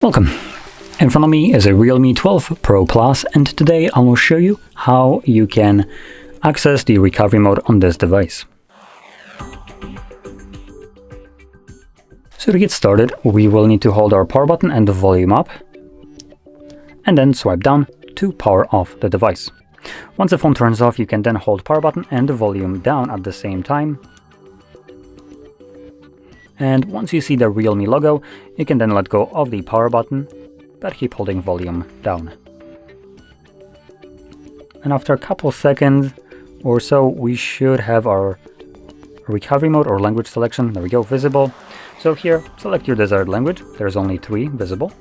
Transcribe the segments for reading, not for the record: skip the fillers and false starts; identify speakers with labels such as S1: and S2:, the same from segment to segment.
S1: Welcome! In front of me is a Realme 12 Pro Plus, and today I will show you how you can access the recovery mode on this device. So to get started, we will need to hold our power button and the volume up, and then swipe down to power off the device. Once the phone turns off, you can then hold power button and the volume down at the same time. And once you see the Realme logo, you can then let go of the power button, but keep holding volume down. And after a couple seconds or so, we should have our recovery mode or language selection, there we go, visible. So here, select your desired language. There's only 3 visible,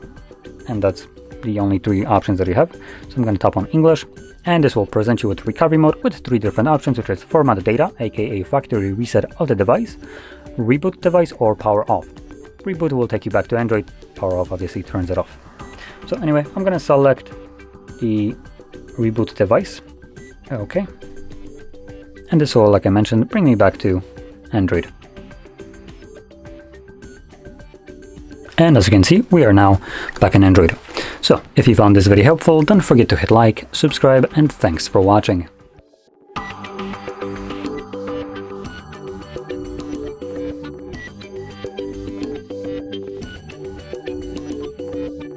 S1: and that's the only 3 options that you have. So I'm going to tap on English, and this will present you with recovery mode with 3 different options, which is format data, aka factory reset of the device, reboot device, or power off. Reboot will take you back to Android, power off obviously turns it off. So anyway, I'm going to select the reboot device. Okay. And this will, like I mentioned, bring me back to Android. And as you can see, we are now back in Android. So if you found this video helpful, don't forget to hit like, subscribe, and thanks for watching.